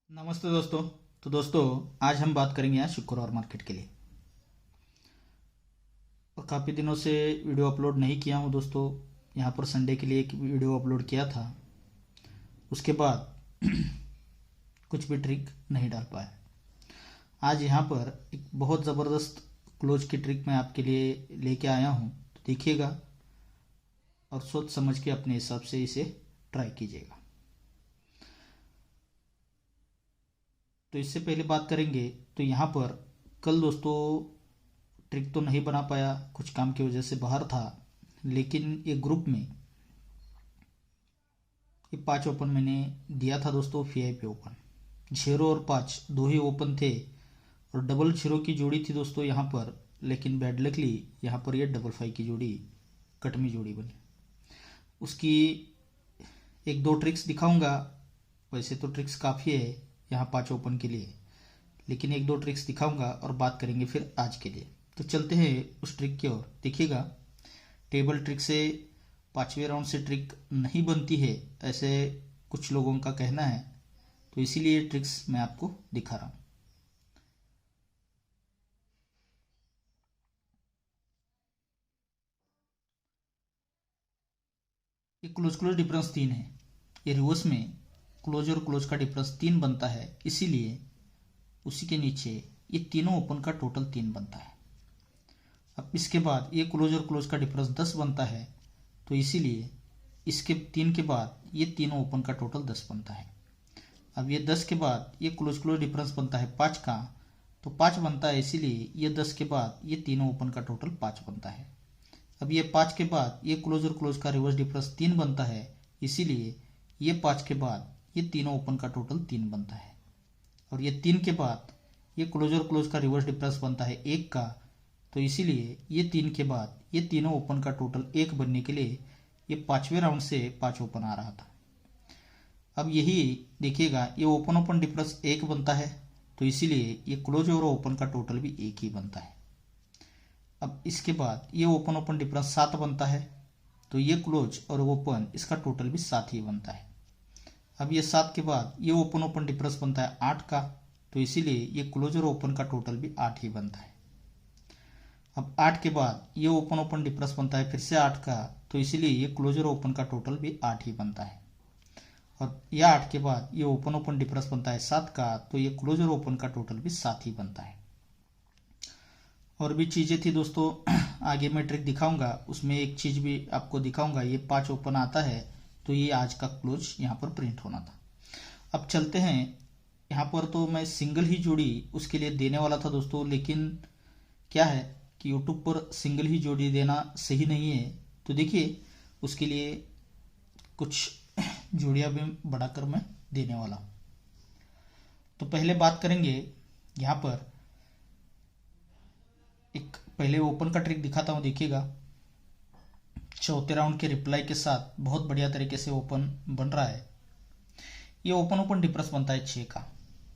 नमस्ते दोस्तों। तो दोस्तों, आज हम बात करेंगे यहाँ शुक्रवार मार्केट के लिए। और काफ़ी दिनों से वीडियो अपलोड नहीं किया हूँ दोस्तों। यहाँ पर संडे के लिए एक वीडियो अपलोड किया था, उसके बाद कुछ भी ट्रिक नहीं डाल पाया। आज यहाँ पर एक बहुत ज़बरदस्त क्लोज की ट्रिक मैं आपके लिए लेके आया हूँ, तो देखिएगा और सोच समझ के अपने हिसाब से इसे ट्राई कीजिएगा। तो इससे पहले बात करेंगे तो यहाँ पर कल दोस्तों ट्रिक तो नहीं बना पाया, कुछ काम की वजह से बाहर था, लेकिन ये ग्रुप में ये 5 ओपन मैंने दिया था दोस्तों। वीआईपी ओपन 0 और 5 दो ही ओपन थे और डबल 0 की जोड़ी थी दोस्तों यहाँ पर, लेकिन बैड लकली यहाँ पर ये डबल 5 की जोड़ी कटमी जोड़ी बनी। उसकी एक दो ट्रिक्स दिखाऊंगा। वैसे तो ट्रिक्स काफ़ी है यहाँ 5 ओपन के लिए, लेकिन एक दो ट्रिक्स दिखाऊंगा और बात करेंगे फिर आज के लिए। तो चलते हैं उस ट्रिक की ओर। देखिएगा, टेबल ट्रिक से 5वें राउंड से ट्रिक नहीं बनती है, ऐसे कुछ लोगों का कहना है, तो इसीलिए ट्रिक्स मैं आपको दिखा रहा हूँ। ये क्लोज क्लोज डिफरेंस 3 है। ये रिवर्स में क्लोज और क्लोज का डिफरेंस 3 बनता है, इसीलिए उसी के नीचे ये तीनों ओपन का टोटल 3 बनता है। अब इसके बाद ये क्लोज और क्लोज का डिफरेंस 10 बनता है, तो इसीलिए इसके 3 के बाद ये तीनों ओपन का टोटल 10 बनता है। अब ये 10 के बाद ये क्लोज क्लोज डिफरेंस बनता है 5 का, तो 5 बनता है, इसीलिए ये 10 के बाद ये तीनों ओपन का टोटल 5 बनता है। अब ये 5 के बाद ये क्लोज और क्लोज का रिवर्स डिफरेंस 3 बनता है, इसीलिए ये 5 के बाद ये तीनों ओपन का टोटल 3 बनता है। और ये 3 के बाद ये क्लोज और क्लोज का रिवर्स डिफरेंस बनता है 1 का, तो इसीलिए ये 3 के बाद ये तीनों ओपन का टोटल 1 बनने के लिए ये 5वें राउंड से 5 ओपन आ रहा था। अब यही देखिएगा, ये ओपन ओपन डिफरेंस 1 बनता है, तो इसीलिए ये क्लोज और ओपन का टोटल भी 1 ही बनता है। अब इसके बाद ये ओपन ओपन डिफरेंस 7 बनता है, तो ये क्लोज और ओपन इसका टोटल भी 7 ही बनता है। अब ये 7 के बाद ये ओपन ओपन डिफरेंस बनता है 8 का, तो इसीलिए ये क्लोज और ओपन का टोटल भी 8 ही बनता है। अब 8 के बाद ये ओपन ओपन डिफरेंस बनता है फिर से 8 का, तो इसीलिए ये क्लोज और ओपन का टोटल भी 8 ही बनता है। और यह 8 के बाद ये ओपन ओपन डिफरेंस बनता है 7 का, तो ये क्लोज और ओपन का टोटल भी 7 ही बनता है। और भी चीज़ें थी दोस्तों, आगे मैं ट्रिक दिखाऊंगा, उसमें एक चीज़ भी आपको दिखाऊंगा। ये 5 ओपन आता है, तो ये आज का क्लोज यहाँ पर प्रिंट होना था। अब चलते हैं, यहाँ पर तो मैं सिंगल ही जोड़ी उसके लिए देने वाला था दोस्तों, लेकिन क्या है कि यूट्यूब पर सिंगल ही जोड़ी देना सही नहीं है। तो देखिए, उसके लिए कुछ जोड़ियाँ भी बढ़ाकर मैं देने वाला हूँ। तो पहले बात करेंगे यहाँ पर, एक पहले ओपन का ट्रिक दिखाता हूँ। देखिएगा, चौथे राउंड के रिप्लाई के साथ बहुत बढ़िया तरीके से ओपन बन रहा है। ये ओपन ओपन डिफरेंस बनता है 6 का,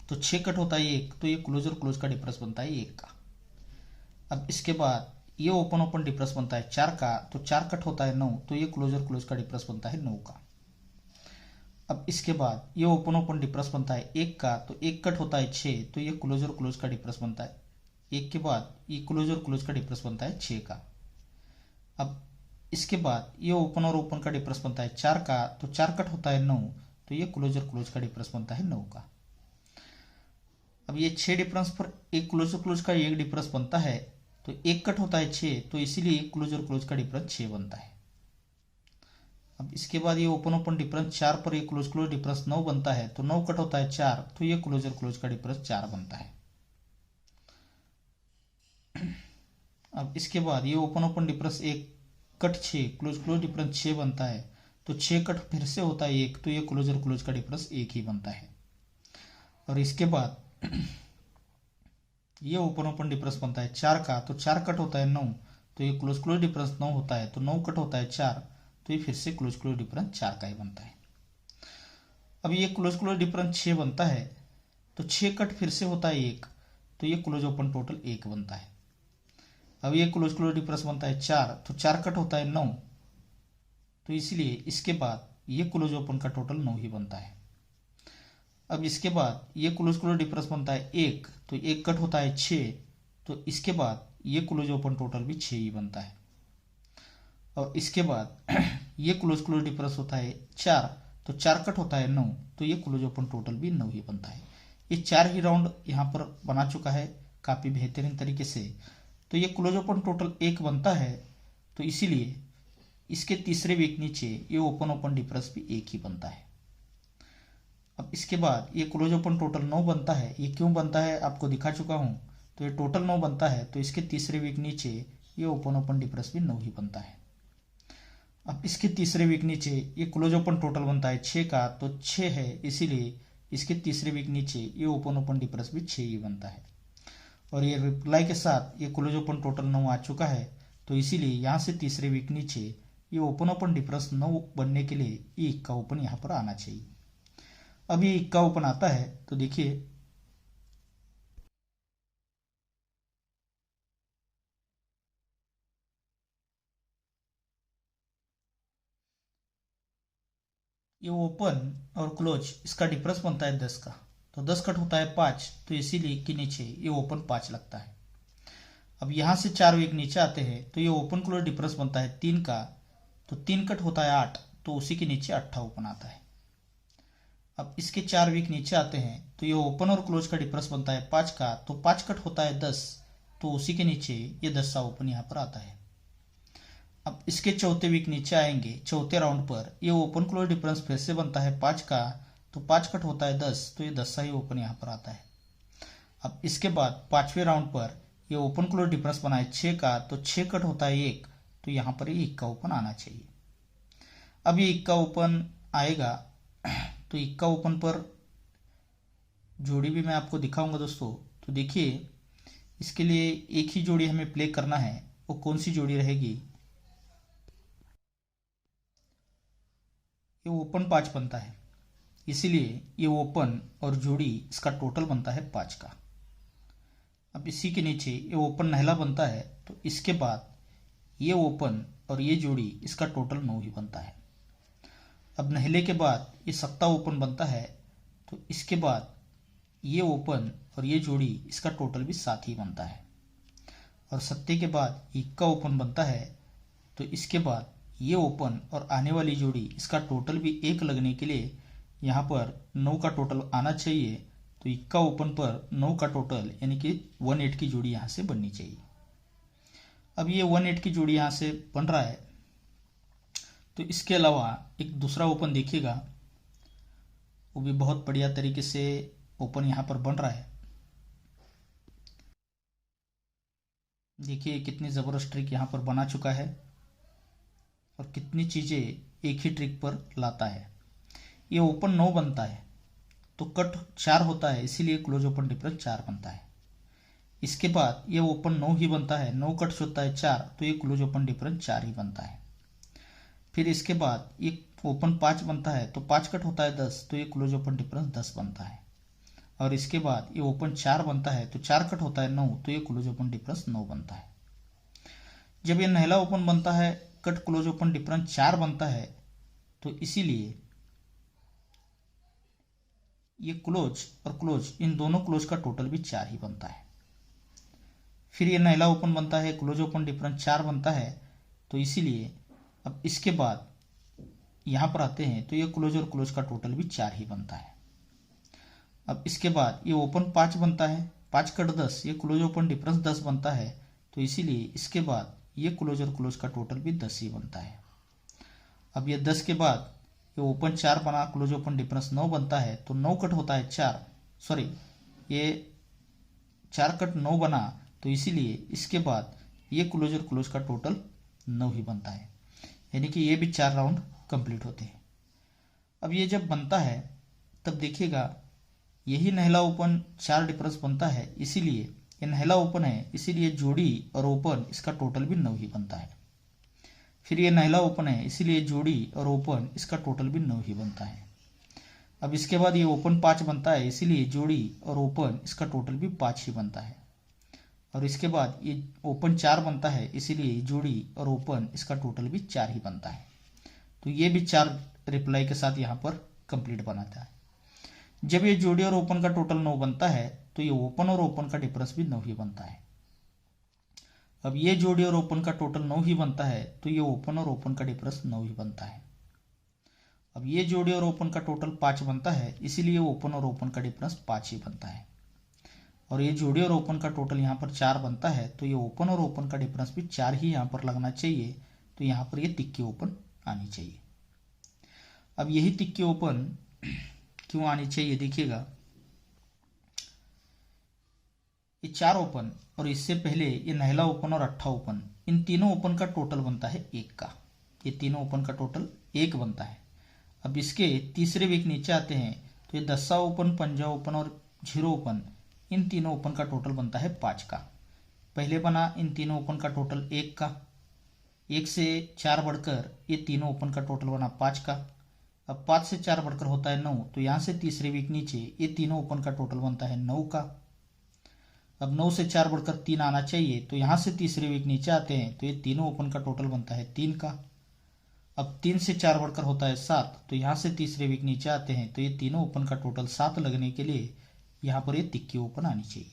तो 6 कट होता है 1, तो ये क्लोज और क्लोज का डिफरेंस बनता है 1 का। अब इसके बाद ये ओपन ओपन डिफरेंस बनता है 4 का, तो 4 कट होता है 9, तो ये क्लोज और क्लोज का डिफरेंस बनता है 9 का। अब इसके बाद ये ओपन ओपन डिफरेंस बनता है 1 का, तो 1 कट होता है 6, तो ये क्लोज और क्लोज का डिफरेंस बनता है 1 के बाद ये क्लोज और क्लोज का डिफरेंस बनता है 6 का। अब इसके बाद ये ओपन और ओपन का डिफरेंस बनता है 4 का, तो 4 कट होता है 9, तो ये क्लोज और क्लोज का डिफरेंस बनता है 9 का। अब ये 6 डिफरेंस पर एक क्लोज और क्लोज का एक डिफरेंस बनता है, तो 1 कट होता है 6, तो इसीलिए क्लोज और क्लोज का डिफरेंस 6 बनता है। अब इसके बाद ये ओपन ओपन डिफरेंस 4 पर एक क्लोज क्लोज डिफरेंस 9 बनता है, तो 9 कट होता है 4, तो ये क्लोज और क्लोज का डिफरेंस 4 बनता है। अब इसके बाद ये open open difference 1 cut 6 close close difference 6 बनता है, तो 6 कट फिर से होता है 1, तो ये क्लोज और क्लोज का डिफरेंस 1 ही बनता है। और इसके बाद ये ओपन ओपन डिफरेंस बनता है 4 का, तो 4 कट होता है 9, तो ये क्लोज क्लोज डिफरेंस 9 होता है, तो 9 कट होता है 4, तो ये फिर से क्लोज क्लोज डिफरेंस 4 का ही बनता है। अब ये क्लोज क्लोज डिफरेंस 6 बनता है, तो 6 कट फिर से होता है 1, तो ये क्लोज ओपन टोटल 1 बनता है। अब ये क्लोज क्लोज डिफरेंस बनता है 4, तो 4 कट होता है 9, तो इसलिए इसके बाद ये क्लोज ओपन का टोटल 9 ही बनता है। अब इसके बाद ये क्लोज क्लोज डिफरेंस बनता है 1, तो 1 कट होता है 6, तो इसके बाद ये क्लोज ओपन टोटल भी 6 ही बनता है। और इसके बाद ये क्लोज क्लोज डिफरेंस होता है 4, तो 4 कट होता है 9, तो ये क्लोज ओपन टोटल भी 9 ही बनता है। ये 4 ही राउंड यहाँ पर बना चुका है काफ़ी बेहतरीन तरीके से। तो ये क्लोज ओपन टोटल 1 बनता है, तो इसीलिए इसके तीसरे वीक नीचे ये ओपन ओपन डिफरेंस भी 1 ही बनता है। अब इसके बाद ये क्लोज ओपन टोटल 9 बनता है। ये क्यों बनता है आपको दिखा चुका हूँ। तो ये टोटल 9 बनता है, तो इसके तीसरे वीक नीचे ये ओपन ओपन डिफरेंस भी 9 ही बनता है। अब इसके तीसरे वीक नीचे ये क्लोज ओपन टोटल बनता है 6 का, तो 6 है, इसीलिए इसके तीसरे वीक नीचे ये ओपन ओपन डिफरेंस भी 6 ही बनता है। और ये रिप्लाई के साथ ये क्लोज ओपन टोटल 9 आ चुका है, तो इसीलिए यहाँ से तीसरे वीक नीचे ये ओपन ओपन डिफरेंस 9 बनने के लिए ये इक्का ओपन यहाँ पर आना चाहिए। अब ये इक्का ओपन आता है, तो देखिए ये ओपन और क्लोज इसका डिफरेंस बनता है 10 का, तो 10 कट होता है 5, तो इसीलिए के नीचे ये ओपन 5 लगता है। अब यहाँ से 4 वीक नीचे आते हैं, तो ये ओपन क्लोज डिफरेंस बनता है 3 का, तो 3 कट होता है 8, तो उसी के नीचे 8 ओपन आता है। अब इसके 4 वीक नीचे आते हैं, तो ये ओपन और क्लोज का डिफरेंस बनता है 5 का, तो 5 कट होता है 10, तो उसी के नीचे ये 10 ओपन यहाँ पर आता है। अब इसके चौथे वीक नीचे आएंगे, चौथे राउंड पर ये ओपन क्लोज डिफरेंस फिर से बनता है 5 का, तो 5 कट होता है 10, तो ये 10 ही ओपन यहाँ पर आता है। अब इसके बाद पांचवें राउंड पर ये ओपन क्लोज डिफरेंस बना है 6 का, तो 6 कट होता है 1, तो यहाँ पर ये इक्का ओपन आना चाहिए। अब ये इक्का ओपन आएगा, तो इक्का ओपन पर जोड़ी भी मैं आपको दिखाऊंगा दोस्तों। तो देखिए इसके लिए एक ही जोड़ी हमें प्ले करना है, वो कौन सी जोड़ी रहेगी। ये ओपन 5 बनता है, इसीलिए ये ओपन और जोड़ी इसका टोटल बनता है 5 का। अब इसी के नीचे ये ओपन नहला बनता है, तो इसके बाद ये ओपन और ये जोड़ी इसका टोटल 9 ही बनता है। अब नहले के बाद ये सत्ता ओपन बनता है, तो इसके बाद ये ओपन और ये जोड़ी इसका टोटल भी 7 ही बनता है। और सत्ते के बाद इक्का ओपन बनता है, तो इसके बाद ये ओपन और आने वाली जोड़ी इसका टोटल भी 1 लगने के लिए यहाँ पर 9 का टोटल आना चाहिए। तो इक्का ओपन पर 9 का टोटल यानी कि 1/8 की जोड़ी यहाँ से बननी चाहिए। अब ये 1/8 की जोड़ी यहाँ से बन रहा है, तो इसके अलावा एक दूसरा ओपन देखिएगा, वो भी बहुत बढ़िया तरीके से ओपन यहाँ पर बन रहा है। देखिए कितनी ज़बरदस्त ट्रिक यहाँ पर बना चुका है और कितनी चीज़ें एक ही ट्रिक पर लाता है। ये ओपन 9 बनता है, तो कट 4 होता है, इसीलिए क्लोज ओपन डिफरेंस 4 बनता है। इसके बाद ये ओपन 9 ही बनता है, 9 कट होता है 4, तो ये क्लोज ओपन डिफरेंस 4 ही बनता है। फिर इसके बाद ये ओपन 5 बनता है, तो 5 कट होता है 10, तो ये क्लोज ओपन डिफरेंस 10 बनता है। और इसके बाद ये ओपन 4 बनता है, तो 4 कट होता है 9, तो ये क्लोज ओपन डिफरेंस 9 बनता है। जब ये नहला ओपन बनता है, कट क्लोज ओपन डिफरेंस 4 बनता है, तो इसीलिए ये क्लोज और क्लोज इन दोनों क्लोज का टोटल भी 4 ही बनता है। फिर ये नहला ओपन बनता है, क्लोज ओपन डिफरेंस 4 बनता है, तो इसीलिए अब इसके बाद यहाँ पर आते हैं, तो ये क्लोज और क्लोज का टोटल भी 4 ही बनता है। अब इसके बाद ये ओपन 5 बनता है, 5 कट 10, ये क्लोज ओपन डिफरेंस 10 बनता है, तो इसीलिए इसके बाद ये क्लोज और क्लोज का टोटल भी 10 ही बनता है। अब ये 10 के बाद ये ओपन 4 बना, क्लोज ओपन डिफरेंस 9 बनता है, तो 9 कट होता है 4, सॉरी ये 4 कट 9 बना, तो इसीलिए इसके बाद ये क्लोज और क्लोज का टोटल 9 ही बनता है, यानी कि ये भी 4 राउंड कंप्लीट होते हैं। अब ये जब बनता है तब देखिएगा यही नहला ओपन 4 डिफरेंस बनता है, इसीलिए ये नहला ओपन है, इसीलिए जोड़ी और ओपन इसका टोटल भी 9 ही बनता है। फिर ये नहला ओपन है, इसीलिए जोड़ी और ओपन इसका टोटल भी 9 ही बनता है। अब इसके बाद ये ओपन 5 बनता है, इसीलिए जोड़ी और ओपन इसका टोटल भी 5 ही बनता है। और इसके बाद ये ओपन 4 बनता है, इसीलिए जोड़ी और ओपन इसका टोटल भी 4 ही बनता है। तो ये भी 4 रिप्लाई के साथ यहाँ पर कंप्लीट बनाता है। जब ये जोड़ी और ओपन का टोटल 9 बनता है तो ये ओपन और ओपन का डिफरेंस भी 9 ही बनता है। अब ये जोड़ी और ओपन का टोटल 9 ही बनता है तो ये ओपन और ओपन का डिफरेंस 9 ही बनता है। अब ये जोड़ी और ओपन का टोटल 5 बनता है, इसीलिए ओपन और ओपन का डिफरेंस 5 ही बनता है। और ये जोड़ी और ओपन का टोटल यहाँ पर 4 बनता है तो ये ओपन और ओपन का डिफरेंस भी 4 ही यहाँ पर लगना चाहिए, तो यहाँ पर ये तिक्की ओपन आनी चाहिए। अब यही तिक्की ओपन क्यों आनी चाहिए, देखिएगा ये 4 ओपन और इससे पहले ये नहला ओपन और अट्ठा ओपन, इन तीनों ओपन का टोटल बनता है 1 का। ये तीनों ओपन का टोटल 1 बनता है। अब इसके तीसरे वीक नीचे आते हैं तो ये 10 ओपन, 5 ओपन और 0 ओपन, इन तीनों ओपन का टोटल बनता है 5 का। पहले बना इन तीनों ओपन का टोटल 1 का, 1 से 4 बढ़कर ये तीनों ओपन का टोटल बना 5 का। अब 5 से 4 बढ़कर होता है 9, तो यहाँ से तीसरे वीक नीचे ये तीनों ओपन का टोटल बनता है 9 का। अब 9 से 4 बढ़कर 3 आना चाहिए, तो यहाँ से तीसरे वीक नीचे आते हैं तो ये तीनों ओपन का टोटल बनता है 3 का। अब 3 से 4 बढ़कर होता है 7, तो यहाँ से तीसरे वीक नीचे आते हैं तो ये तीनों ओपन का टोटल 7 लगने के लिए यहाँ पर ये तिक्की ओपन आनी चाहिए।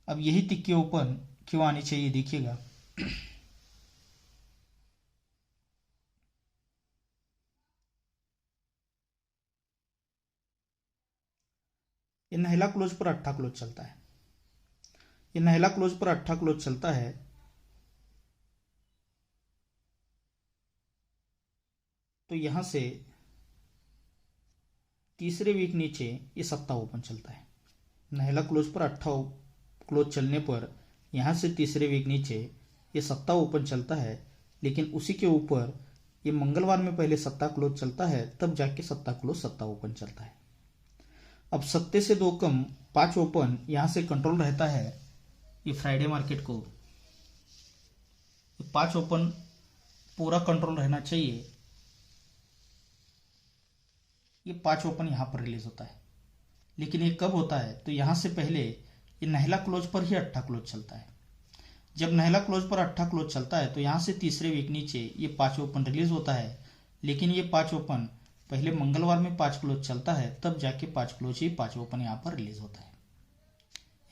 अब यही तिक्की ओपन क्यों आनी चाहिए, देखिएगा ये नहला क्लोज पर अट्ठा क्लोज चलता है। ये नहला क्लोज पर अट्ठा क्लोज चलता है तो यहां से तीसरे वीक नीचे ये सत्ता ओपन चलता है। नहला क्लोज पर अट्ठा क्लोज चलने पर यहां से तीसरे वीक नीचे ये सत्ता ओपन चलता है, लेकिन उसी के ऊपर ये मंगलवार में पहले सत्ता क्लोज चलता है, तब जाके सत्ता क्लोज सत्ता ओपन चलता है। अब सत्ते से 2 कम 5 ओपन यहां से कंट्रोल रहता है ये फ्राइडे मार्केट को, 5 ओपन पूरा कंट्रोल रहना चाहिए। ये 5 ओपन यहां पर रिलीज होता है, लेकिन ये कब होता है, तो यहां से पहले ये नहला क्लोज पर ही अट्ठा क्लोज चलता है। जब नहला क्लोज पर अट्ठा क्लोज चलता है तो यहां से तीसरे वीक नीचे ये 5 ओपन रिलीज होता है, लेकिन ये 5 ओपन पहले मंगलवार में 5 क्लोज चलता है, तब जाके 5 क्लोज ही 5 ओपन यहाँ पर रिलीज होता है।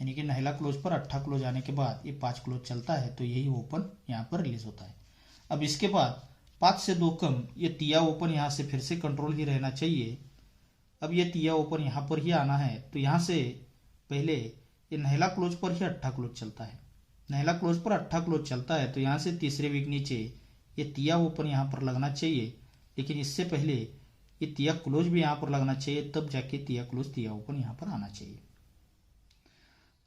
यानी कि नहला क्लोज पर अट्ठा क्लोज आने के बाद ये 5 क्लोज चलता है तो यही ओपन यहाँ पर रिलीज होता है। अब इसके बाद 5 से 2 कम ये तिया ओपन यहाँ से फिर से कंट्रोल ही रहना चाहिए। अब ये तिया ओपन यहाँ पर ही आना है, तो यहाँ से पहले ये नहला क्लोज पर ही अट्ठा क्लोज चलता है। नहला क्लोज पर अट्ठा क्लोज चलता है तो यहाँ से तीसरे वीक नीचे ये तिया ओपन यहाँ पर लगना चाहिए, लेकिन इससे पहले ये तिया क्लोज भी यहाँ पर लगना चाहिए, तब जाके तिया क्लोज तिया ओपन यहाँ पर आना चाहिए।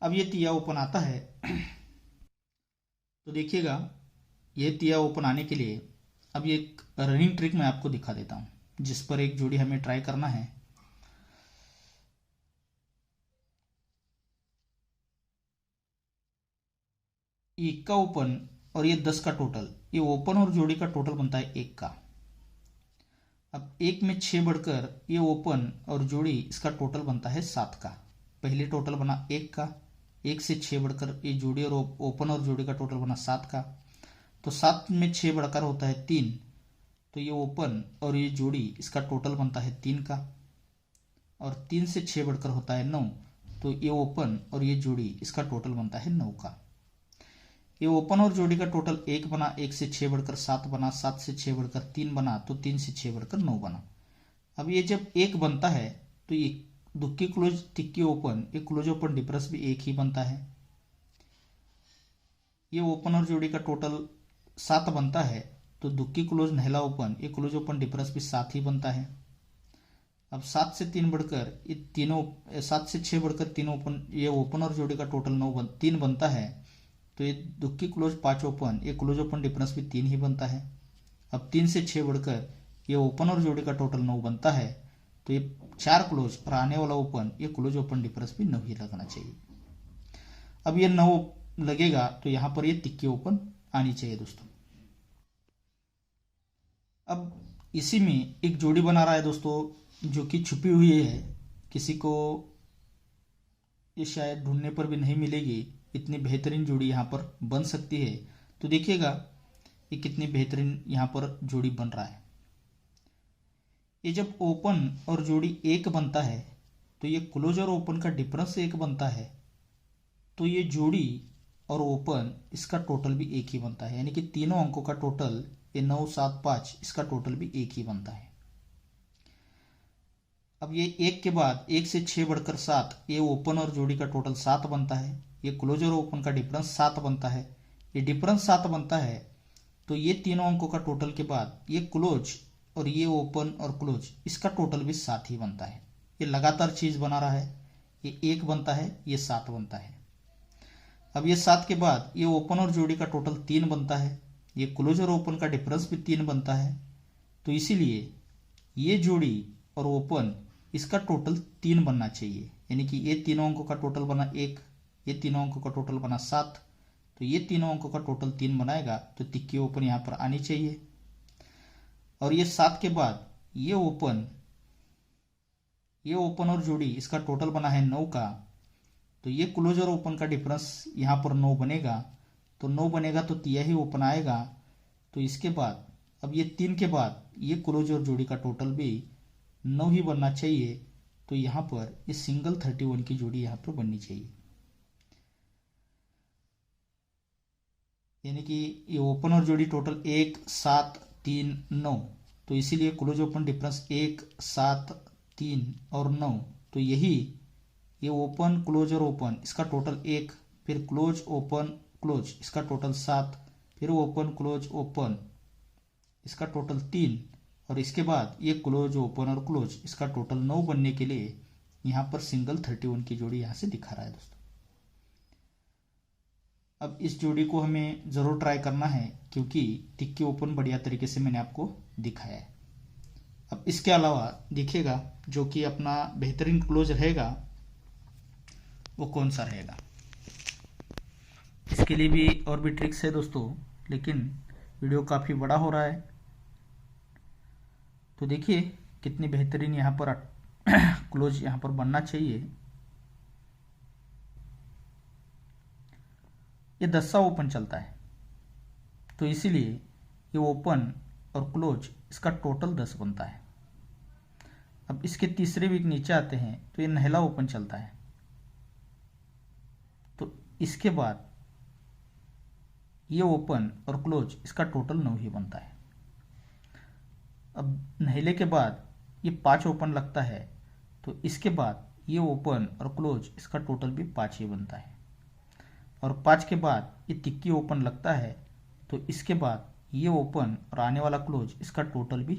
अब ये तिया ओपन आता है तो देखिएगा ये तिया ओपन आने के लिए अब ये एक रनिंग ट्रिक मैं आपको दिखा देता हूँ, जिस पर एक जोड़ी हमें ट्राई करना है। ये 1 का ओपन और ये 10 का टोटल, ये ओपन और जोड़ी का टोटल बनता है 1 का। अब 1 में 6 बढ़कर ये ओपन और जोड़ी इसका टोटल बनता है 7 का। पहले टोटल बना 1 का, 1 से 6 बढ़कर ये जोड़ी और ओपन और जोड़ी का टोटल बना 7 का। तो 7 में 6 बढ़कर होता है 3, तो ये ओपन और ये जोड़ी इसका टोटल बनता है 3 का। और 3 से 6 बढ़कर होता है 9, तो ये ओपन और ये जोड़ी इसका टोटल बनता है 9 का। ये ओपन और जोड़ी का टोटल 1 बना, 1 से 6 बढ़कर 7 बना, 7 से 6 बढ़कर 3 बना, तो 3 से 6 बढ़कर 9 बना। अब ये जब 1 बनता है तो ये दुक्की क्लोज तिक्की ओपन, ये क्लोज ओपन डिफरेंस भी 1 ही बनता है। ये ओपन और जोड़ी का टोटल 7 बनता है तो दुक्की क्लोज नहला ओपन, ये क्लोज ओपन डिफरेंस भी 7 ही बनता है। अब 7 से 3 बढ़कर ये तीनों, 7 से 6 बढ़कर तीनों ओपन, ये ओपन और जोड़ी का टोटल 3 बनता है, तो ये दुक्की क्लोज 5 ओपन, ये क्लोज ओपन डिफरेंस भी 3 ही बनता है। अब 3 से 6 बढ़कर ये ओपन और जोड़ी का टोटल 9 बनता है, तो ये 4 क्लोज और आने वाला ओपन, ये क्लोज ओपन डिफरेंस भी 9 ही लगना चाहिए। अब ये 9 लगेगा तो यहां पर ये तिक्की ओपन आनी चाहिए दोस्तों। अब इसी में एक जोड़ी बना रहा है दोस्तों, जो कि छुपी हुई है, किसी को ये शायद ढूंढने पर भी नहीं मिलेगी। इतनी बेहतरीन जोड़ी यहाँ पर बन सकती है, तो देखिएगा ये कितनी बेहतरीन यहाँ पर जोड़ी बन रहा है। ये जब ओपन और जोड़ी एक बनता है तो ये क्लोज और ओपन का डिफरेंस एक बनता है, तो ये जोड़ी और ओपन इसका टोटल भी एक ही बनता है, यानी कि तीनों अंकों का टोटल ये 9, 7, 5 इसका टोटल भी एक ही बनता है। अब ये एक के बाद 1 से 6 बढ़कर 7, ये ओपन और जोड़ी का टोटल 7 बनता है। ये क्लोज और ओपन का डिफरेंस 7 बनता है। ये डिफरेंस 7 बनता है तो ये तीनों अंकों का टोटल के बाद ये क्लोज और ये ओपन और क्लोज इसका टोटल भी 7 ही बनता है। ये लगातार चीज बना रहा है, ये 1 बनता है, ये 7 बनता है। अब ये 7 के बाद ये ओपन और जोड़ी का टोटल 3 बनता है, ये क्लोज और ओपन का डिफरेंस भी 3 बनता है। तो इसीलिए ये जोड़ी और ओपन इसका टोटल 3 बनना चाहिए, यानी कि ये तीनों अंकों का टोटल बना 1, ये तीनों अंकों का टोटल बना 7, तो ये तीनों अंकों का टोटल 3 बनाएगा, तो तिक्की ओपन यहाँ पर आनी चाहिए। और ये 7 के बाद ये ओपन और जोड़ी इसका टोटल बना है 9 का, तो ये क्लोज और ओपन का डिफरेंस यहाँ पर 9 बनेगा, तो 9 बनेगा तो तिहाई ओपन आएगा। तो इसके बाद अब ये 3 के बाद ये क्लोज और जोड़ी का टोटल भी 9 ही बनना चाहिए, तो यहाँ पर ये सिंगल 31 की जोड़ी यहाँ पर बननी चाहिए, यानी कि ये ओपन और जोड़ी टोटल 1, 7, 3, 9, तो इसीलिए क्लोज ओपन डिफरेंस 1, 7, 3 और 9, तो यही ये ओपन क्लोज और ओपन इसका टोटल 1, फिर क्लोज ओपन क्लोज इसका टोटल 7, फिर ओपन क्लोज ओपन इसका टोटल 3, और इसके बाद ये क्लोज ओपन और क्लोज इसका टोटल 9 बनने के लिए यहाँ पर सिंगल 31 की जोड़ी यहाँ से दिखा रहा है दोस्तों। अब इस जोड़ी को हमें ज़रूर ट्राई करना है, क्योंकि तिक्की ओपन बढ़िया तरीके से मैंने आपको दिखाया है। अब इसके अलावा देखिएगा जो कि अपना बेहतरीन क्लोज रहेगा वो कौन सा रहेगा। इसके लिए भी और भी ट्रिक्स है दोस्तों, लेकिन वीडियो काफ़ी बड़ा हो रहा है, तो देखिए कितनी बेहतरीन यहाँ पर क्लोज यहाँ पर बनना चाहिए। ये 10सा ओपन चलता है, तो इसीलिए ये ओपन और क्लोज इसका टोटल 10 बनता है। अब इसके तीसरे वीक नीचे आते हैं तो ये नहला ओपन चलता है, तो इसके बाद ये ओपन और क्लोज इसका टोटल 9 ही बनता है। अब नहले के बाद ये 5 ओपन लगता है, तो इसके बाद ये ओपन और क्लोज इसका टोटल भी 5 ही बनता है। और 5 के बाद ये तिक्की ओपन लगता है, तो इसके बाद ये ओपन और आने वाला क्लोज इसका टोटल भी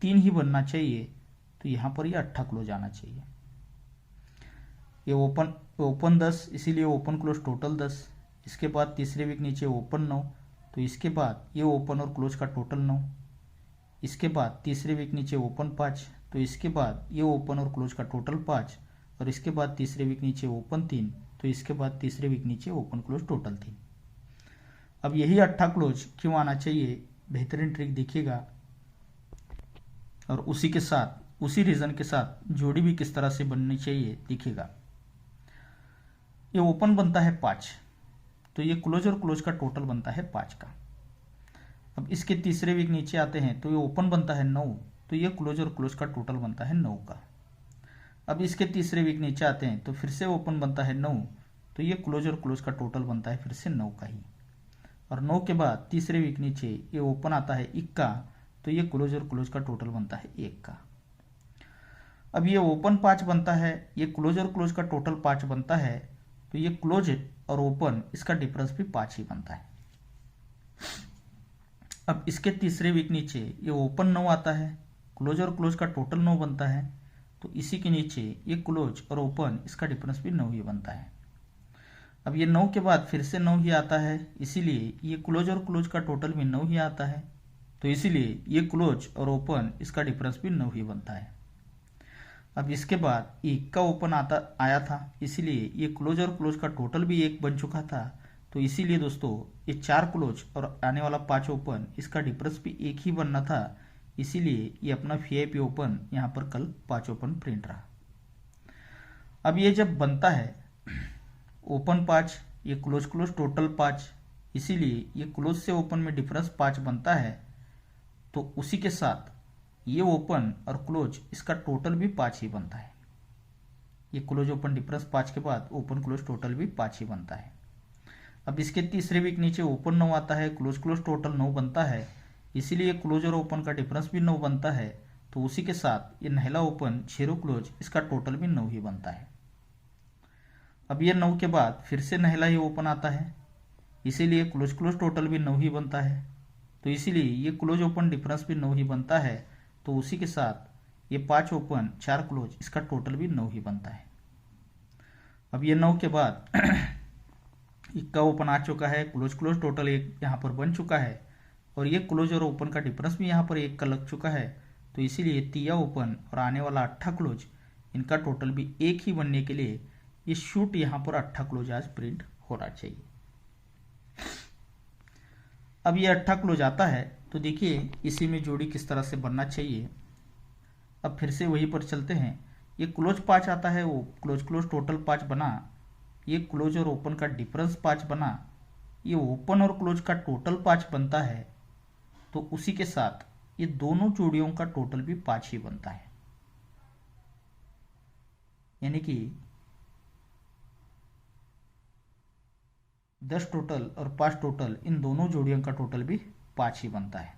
3 ही बनना चाहिए, तो यहाँ पर ये 8 क्लोज आना चाहिए। ये ओपन 10, इसीलिए ओपन क्लोज टोटल 10। इसके बाद तीसरे वीक नीचे ओपन 9, तो इसके बाद ये ओपन और क्लोज का टोटल 9। इसके बाद तीसरे वीक नीचे ओपन 5, तो इसके बाद ये ओपन और क्लोज का टोटल 5, और इसके बाद तीसरे वीक नीचे ओपन 3, तो इसके बाद तीसरे वीक नीचे ओपन क्लोज टोटल 3। अब यही 8 क्लोज क्यों आना चाहिए, बेहतरीन ट्रिक देखिएगा, और उसी के साथ उसी रीजन के साथ जोड़ी भी किस तरह से बननी चाहिए देखिएगा। ये ओपन बनता है 5, तो ये क्लोज और क्लोज का टोटल बनता है 5 का। अब इसके तीसरे वीक नीचे आते हैं तो ये ओपन बनता है 9, तो ये क्लोज और क्लोज का टोटल बनता है 9 का। अब इसके तीसरे वीक नीचे आते हैं तो फिर से ओपन बनता है 9, तो ये क्लोज और क्लोज का टोटल बनता है फिर से 9 का ही। और 9 के बाद तीसरे वीक नीचे ये ओपन आता है 1 का, तो ये क्लोज और क्लोज का टोटल बनता है 1 का। अब ये ओपन 5 बनता है, ये क्लोज और क्लोज का टोटल 5 बनता है, तो ये क्लोज और ओपन इसका डिफरेंस भी 5 ही बनता है। अब इसके तीसरे वीक नीचे ये ओपन 9 आता है, क्लोज और क्लोज का टोटल 9 बनता है, तो इसी के नीचे ये क्लोज और ओपन इसका डिफरेंस भी 9 ही बनता है। अब ये 9 के बाद फिर से 9 ही आता है, इसीलिए ये क्लोज और क्लोज का टोटल भी 9 ही आता है, तो इसीलिए ये क्लोज और ओपन इसका डिफरेंस भी 9 ही बनता है। अब इसके बाद 1 का ओपन आया था, इसीलिए ये क्लोज और क्लोज का टोटल भी 1 बन चुका था, तो इसीलिए दोस्तों ये 4 क्लोज और आने वाला 5 ओपन इसका डिफरेंस भी 1 ही बनना था, इसीलिए ये अपना वीआईपी ओपन यहाँ पर कल 5 ओपन प्रिंट रहा। अब ये जब बनता है ओपन 5, ये क्लोज क्लोज टोटल 5, इसीलिए ये क्लोज से ओपन में डिफरेंस 5 बनता है, तो उसी के साथ ये ओपन और क्लोज इसका टोटल भी 5 ही बनता है। ये क्लोज ओपन डिफरेंस 5 के बाद ओपन क्लोज टोटल भी 5 ही बनता है। अब इसके तीसरे वीक नीचे ओपन 9 आता है, क्लोज क्लोज टोटल 9 बनता है, इसीलिए क्लोज और ओपन का डिफरेंस भी 9 बनता है। तो उसी के साथ ये नहला ओपन 0 क्लोज इसका टोटल भी 9 ही बनता है। अब ये 9 के बाद फिर से नहला ही ओपन आता है, इसीलिए क्लोज क्लोज टोटल भी 9 ही बनता है। तो इसीलिए ये क्लोज ओपन डिफरेंस भी 9 ही बनता है। तो उसी के साथ ये 5 ओपन 4 क्लोज इसका टोटल भी 9 ही बनता है। अब ये 9 के बाद इक्का ओपन आ चुका है, क्लोज क्लोज टोटल 1 यहाँ पर बन चुका है, और ये क्लोज और ओपन का डिफरेंस भी यहाँ पर 1 का लग चुका है। तो इसीलिए तिया ओपन और आने वाला 8 क्लोज इनका टोटल भी 1 ही बनने के लिए ये शूट यहाँ पर 8 क्लोज आज प्रिंट होना चाहिए। अब ये 8 क्लोज आता है तो देखिए इसी में जोड़ी किस तरह से बनना चाहिए। अब फिर से वहीं पर चलते हैं। ये क्लोज 5 आता है, वो क्लोज क्लोज टोटल 5 बना, ये क्लोज और ओपन का डिफरेंस 5 बना, ये ओपन और क्लोज का टोटल 5 बनता है। तो उसी के साथ ये दोनों जोड़ियों का टोटल भी 5 ही बनता है, यानी कि 10 टोटल और 5 टोटल इन दोनों जोड़ियों का टोटल भी 5 ही बनता है।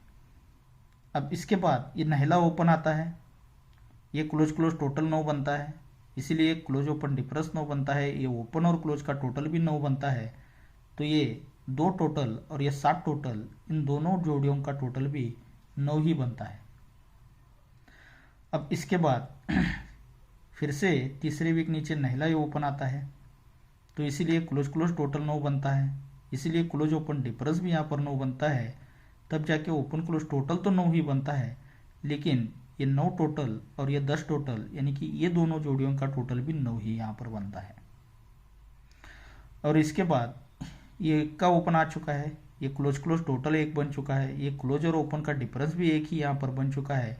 अब इसके बाद ये नहला ओपन आता है, ये क्लोज क्लोज टोटल 9 बनता है, इसीलिए क्लोज ओपन डिफरेंस 9 बनता है, ये ओपन और क्लोज का टोटल भी 9 बनता है। तो ये 2 टोटल और ये 7 टोटल इन दोनों जोड़ियों का टोटल भी 9 ही बनता है। अब इसके बाद फिर से तीसरे वीक नीचे नहला ही ओपन आता है, तो इसीलिए क्लोज क्लोज टोटल 9 बनता है, इसीलिए क्लोज ओपन डिफरेंस भी यहाँ पर 9 बनता है। तब जाके ओपन क्लोज टोटल तो 9 ही बनता है, लेकिन ये 9 टोटल और ये 10 टोटल यानी कि ये दोनों जोड़ियों का टोटल भी 9 ही यहाँ पर बनता है। और इसके बाद ये इक्का ओपन आ चुका है, ये क्लोज क्लोज टोटल 1 बन चुका है, ये क्लोज और ओपन का डिफरेंस भी 1 ही यहाँ पर बन चुका है,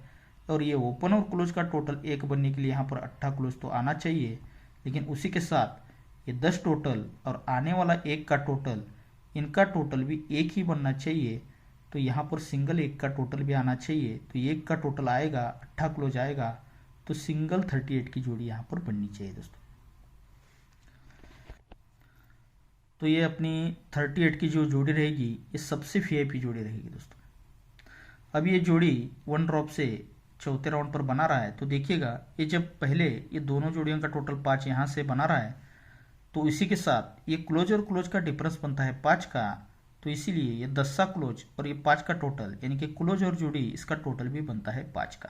और ये ओपन और क्लोज का टोटल 1 बनने के लिए यहाँ पर 8 क्लोज तो आना चाहिए, लेकिन उसी के साथ ये 10 टोटल और आने वाला 1 का टोटल इनका टोटल भी 1 ही बनना चाहिए। तो यहाँ पर सिंगल 1 का टोटल भी आना चाहिए, तो 1 का टोटल आएगा, 8 क्लोज आएगा, तो सिंगल 38 की जोड़ी यहाँ पर बननी चाहिए दोस्तों। तो ये अपनी 38 की जो जोड़ी रहेगी ये सबसे वीआईपी जोड़ी रहेगी दोस्तों। अब ये जोड़ी 1 ड्रॉप से चौथे राउंड पर बना रहा है, तो देखिएगा ये जब पहले ये दोनों जोड़ियों का टोटल 5 यहाँ से बना रहा है, तो इसी के साथ ये क्लोज और क्लोज का डिफरेंस बनता है 5 का, तो इसीलिए ये 10 क्लोज और ये 5 का टोटल यानी कि क्लोज और जोड़ी इसका टोटल भी बनता है 5 का।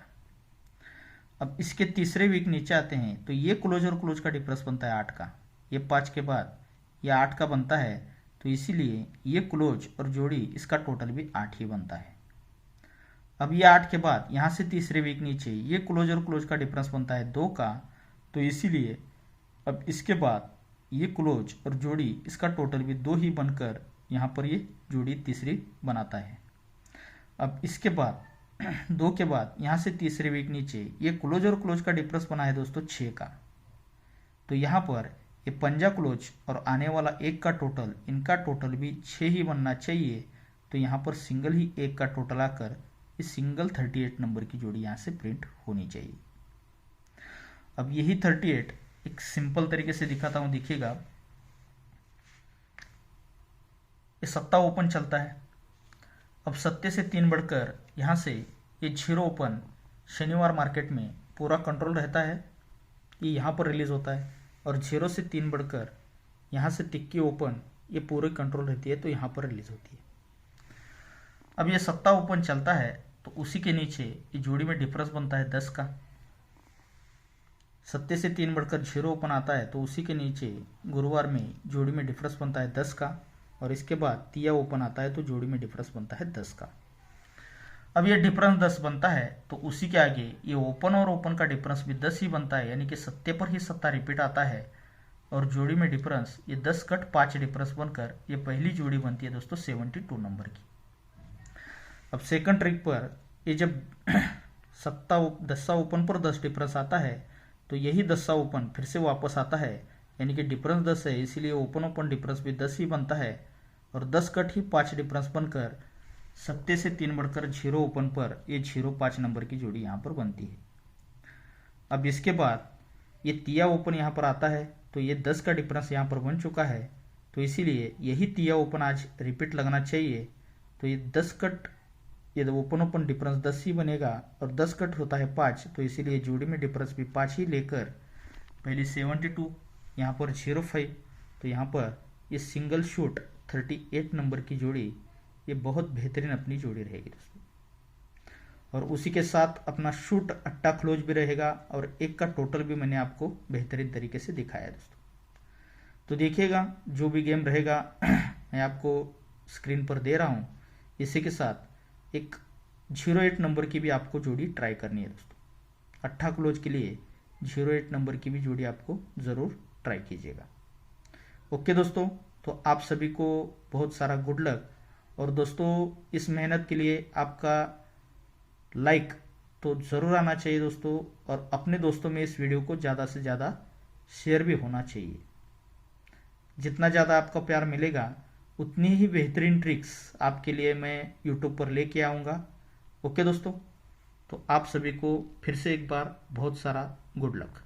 अब इसके तीसरे वीक नीचे आते हैं, तो ये क्लोज और क्लोज का डिफरेंस बनता है 8 का, ये 5 के बाद ये 8 का बनता है, तो इसीलिए ये क्लोज और जोड़ी इसका टोटल भी 8 ही बनता है। अब ये 8 के बाद यहाँ से तीसरे वीक नीचे ये क्लोज और क्लोज का डिफरेंस बनता है 2 का, तो इसीलिए अब इसके बाद ये क्लोज और जोड़ी इसका टोटल भी 2 ही बनकर यहाँ पर ये जोड़ी तीसरी बनाता है। अब इसके बाद 2 के बाद यहाँ से तीसरे वीक नीचे ये क्लोज और क्लोज का डिफरेंस बना है दोस्तों 6 का, तो यहाँ पर ये पंजा क्लोज और आने वाला 1 का टोटल इनका टोटल भी 6 ही बनना चाहिए। तो यहाँ पर सिंगल ही 1 का टोटल आकर इस सिंगल 38 नंबर की जोड़ी यहाँ से प्रिंट होनी चाहिए। अब यही 38 एक सिंपल तरीके से दिखाता हूँ, देखिएगा ये सत्ता ओपन चलता है। अब सत्ते से 3 बढ़कर यहाँ से ये 0 ओपन शनिवार मार्केट में पूरा कंट्रोल रहता है, ये यहाँ पर रिलीज होता है, और 0 से 3 बढ़कर यहाँ से टिक्की ओपन ये पूरे कंट्रोल रहती है, तो यहाँ पर रिलीज होती है। अब ये सत्ता ओपन चलता है, तो उसी के नीचे ये जोड़ी में डिफरेंस बनता है 10 का। सत्ते से 3 बढ़कर 0 ओपन आता है, तो उसी के नीचे गुरुवार में जोड़ी में डिफरेंस बनता है 10 का, और इसके बाद तिया ओपन आता है तो जोड़ी में डिफरेंस बनता है 10 का। अब ये डिफरेंस 10 बनता है, तो उसी के आगे ये ओपन और ओपन का डिफरेंस भी 10 ही बनता है, यानी कि सत्ते पर ही सत्ता रिपीट आता है, और जोड़ी में डिफरेंस ये 10 कट 5 डिफरेंस बनकर ये पहली जोड़ी बनती है दोस्तों 72 नंबर की। अब सेकंड ट्रिक पर ये जब सत्ता 10 ओपन पर 10 डिफरेंस आता है, तो यही 10 ओपन फिर से वापस आता है, यानी कि डिफरेंस 10 है, इसीलिए ओपन ओपन डिफरेंस भी 10 ही बनता है, और 10 कट ही 5 डिफरेंस बनकर सत्ते से 3 बढ़कर 0 ओपन पर ये 0-5 नंबर की जोड़ी यहाँ पर बनती है। अब इसके बाद ये तिया ओपन यहाँ पर आता है, तो ये 10 का डिफरेंस यहाँ पर बन चुका है, तो इसीलिए यही तिया ओपन आज रिपीट लगना चाहिए। तो ये 10 कट, ये ओपन ओपन डिफरेंस 10 ही बनेगा और 10 कट होता है 5, तो इसीलिए जोड़ी में डिफरेंस भी 5 ही लेकर पहले 72, यहाँ पर 05, तो यहाँ पर ये सिंगल शूट 38 नंबर की जोड़ी ये बहुत बेहतरीन अपनी जोड़ी रहेगी दोस्तों। और उसी के साथ अपना शूट अट्टा क्लोज भी रहेगा और एक का टोटल भी मैंने आपको बेहतरीन तरीके से दिखाया है दोस्तों। तो देखिएगा जो भी गेम रहेगा मैं आपको स्क्रीन पर दे रहा हूँ, इसी के साथ एक 08 नंबर की भी आपको जोड़ी ट्राई करनी है दोस्तों। अट्ठा क्लोज के लिए 08 नंबर की भी जोड़ी आपको ज़रूर ट्राई कीजिएगा। ओके दोस्तों, तो आप सभी को बहुत सारा गुड लक। और दोस्तों इस मेहनत के लिए आपका लाइक तो ज़रूर आना चाहिए दोस्तों, और अपने दोस्तों में इस वीडियो को ज़्यादा से ज़्यादा शेयर भी होना चाहिए। जितना ज़्यादा आपका प्यार मिलेगा उतनी ही बेहतरीन ट्रिक्स आपके लिए मैं यूट्यूब पर लेके आऊँगा। ओके दोस्तों, तो आप सभी को फिर से एक बार बहुत सारा गुड लक।